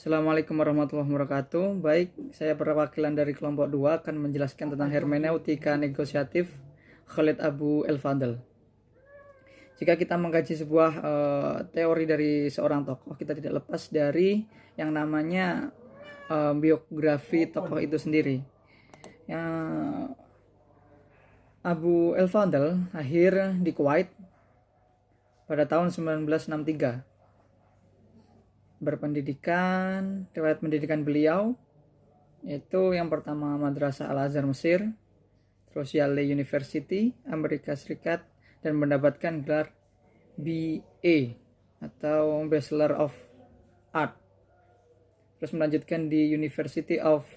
Assalamualaikum warahmatullahi wabarakatuh. Baik, saya perwakilan dari kelompok 2 akan menjelaskan tentang hermeneutika negosiatif Khalid Abu El-Fadl. Jika kita mengkaji sebuah teori dari seorang tokoh, kita tidak lepas dari yang namanya biografi tokoh itu sendiri. Abu El-Fadl lahir di Kuwait pada tahun 1963. Berpendidikan, riwayat pendidikan beliau yaitu yang pertama Madrasah Al-Azhar Mesir, terus Yale University Amerika Serikat, dan mendapatkan gelar BA atau Bachelor of Art. Terus melanjutkan di University of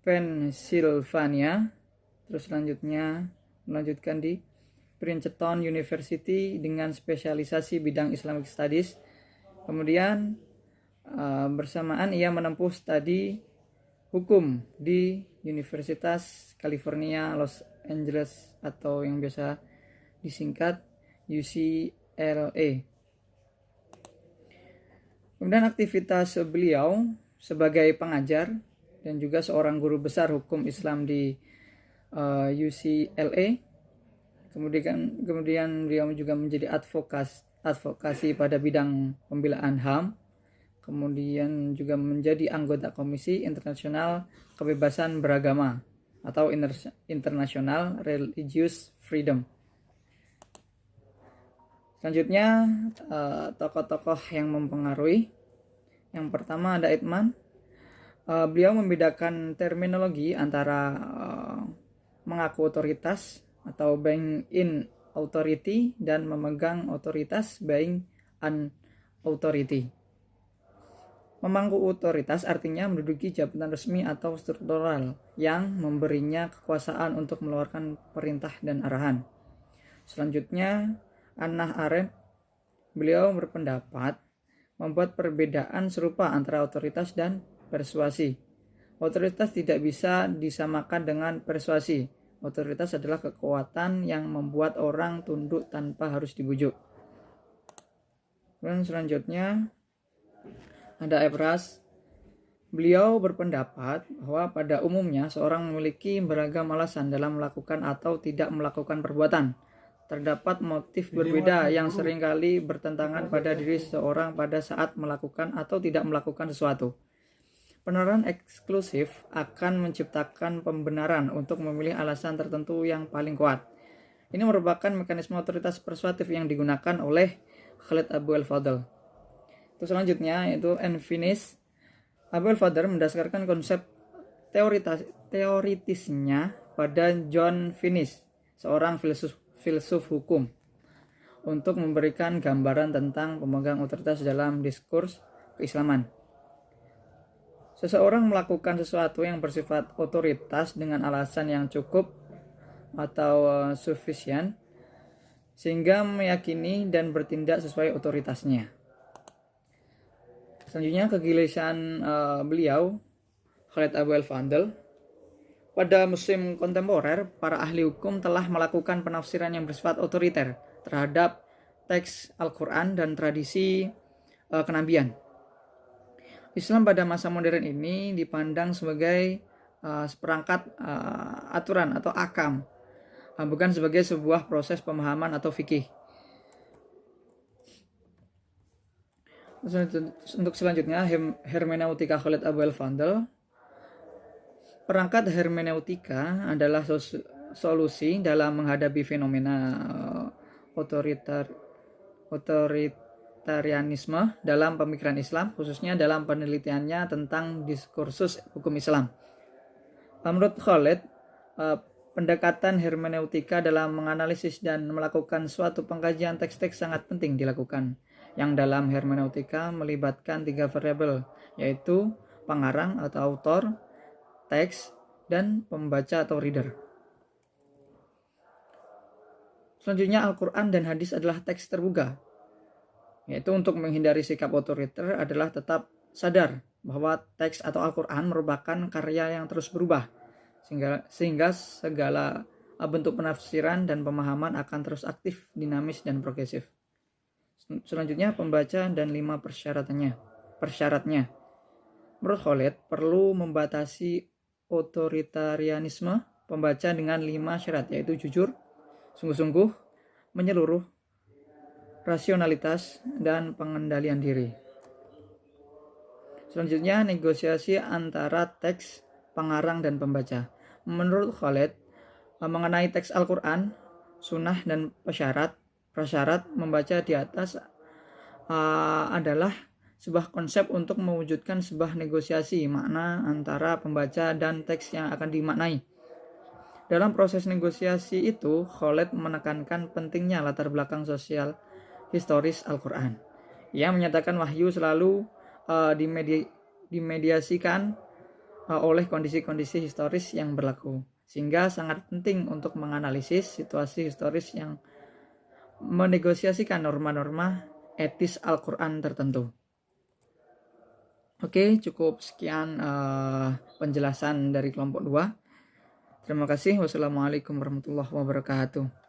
Pennsylvania, terus selanjutnya melanjutkan di Princeton University dengan spesialisasi bidang Islamic Studies. Kemudian bersamaan ia menempuh studi hukum di Universitas California Los Angeles atau yang biasa disingkat UCLA. Kemudian aktivitas beliau sebagai pengajar dan juga seorang guru besar hukum Islam di UCLA. Kemudian beliau juga menjadi advokasi pada bidang pembelaan HAM. Kemudian juga menjadi anggota Komisi Internasional Kebebasan Beragama atau International Religious Freedom. Selanjutnya tokoh-tokoh yang mempengaruhi. Yang pertama ada Eijkman. Beliau membedakan terminologi antara mengaku otoritas atau being in authority dan memegang otoritas being an authority. Memangku otoritas artinya menduduki jabatan resmi atau struktural yang memberinya kekuasaan untuk mengeluarkan perintah dan arahan. Selanjutnya, Hannah Arendt, beliau berpendapat membuat perbedaan serupa antara otoritas dan persuasi. Otoritas tidak bisa disamakan dengan persuasi. Otoritas adalah kekuatan yang membuat orang tunduk tanpa harus dibujuk. Dan selanjutnya ada Ebras. Beliau berpendapat bahwa pada umumnya seorang memiliki beragam alasan dalam melakukan atau tidak melakukan perbuatan. Terdapat motif berbeda yang seringkali bertentangan pada diri seseorang pada saat melakukan atau tidak melakukan sesuatu. Penerapan eksklusif akan menciptakan pembenaran untuk memilih alasan tertentu yang paling kuat. Ini merupakan mekanisme otoritas persuasif yang digunakan oleh Khalid Abu El-Fadl. Terus selanjutnya yaitu Finis. Abu El-Fadl mendasarkan konsep teoritisnya pada John Finis, seorang filsuf hukum, untuk memberikan gambaran tentang pemegang otoritas dalam diskurs keislaman. Seseorang melakukan sesuatu yang bersifat otoritas dengan alasan yang cukup atau sufficient sehingga meyakini dan bertindak sesuai otoritasnya. Selanjutnya kegelisahan beliau Khalid Abu El-Fadl. Pada musim kontemporer, para ahli hukum telah melakukan penafsiran yang bersifat otoriter terhadap teks Al-Quran dan tradisi kenabian. Islam pada masa modern ini dipandang sebagai seperangkat aturan atau akam, bukan sebagai sebuah proses pemahaman atau fikih. Untuk selanjutnya hermeneutika Khalid Abu El-Fadl. Perangkat hermeneutika adalah solusi dalam menghadapi fenomena otoritarianisme dalam pemikiran Islam, khususnya dalam penelitiannya tentang diskursus hukum Islam. Menurut Khalid, pendekatan hermeneutika dalam menganalisis dan melakukan suatu pengkajian teks-teks sangat penting dilakukan, yang dalam hermeneutika melibatkan 3 variabel, yaitu pengarang atau autor, teks, dan pembaca atau reader. Selanjutnya Al-Quran dan hadis adalah teks terbuka, yaitu untuk menghindari sikap otoriter adalah tetap sadar bahwa teks atau Al-Quran merupakan karya yang terus berubah, sehingga segala bentuk penafsiran dan pemahaman akan terus aktif, dinamis, dan progresif. Selanjutnya pembaca dan 5 persyaratnya. Menurut Khaled, perlu membatasi otoritarianisme pembaca dengan 5 syarat, yaitu jujur, sungguh-sungguh, menyeluruh, rasionalitas, dan pengendalian diri. Selanjutnya, negosiasi antara teks, pengarang, dan pembaca. Menurut Khaled, mengenai teks Al-Quran, sunnah, dan prasyarat membaca di atas adalah sebuah konsep untuk mewujudkan sebuah negosiasi makna antara pembaca dan teks yang akan dimaknai. Dalam proses negosiasi itu, Khaled menekankan pentingnya latar belakang sosial historis Al-Quran. Ia menyatakan wahyu selalu dimediasikan oleh kondisi-kondisi historis yang berlaku, sehingga sangat penting untuk menganalisis situasi historis yang menegosiasikan norma-norma etis Al-Quran tertentu. Oke, cukup sekian penjelasan dari kelompok 2. Terima kasih. Wassalamualaikum warahmatullahi wabarakatuh.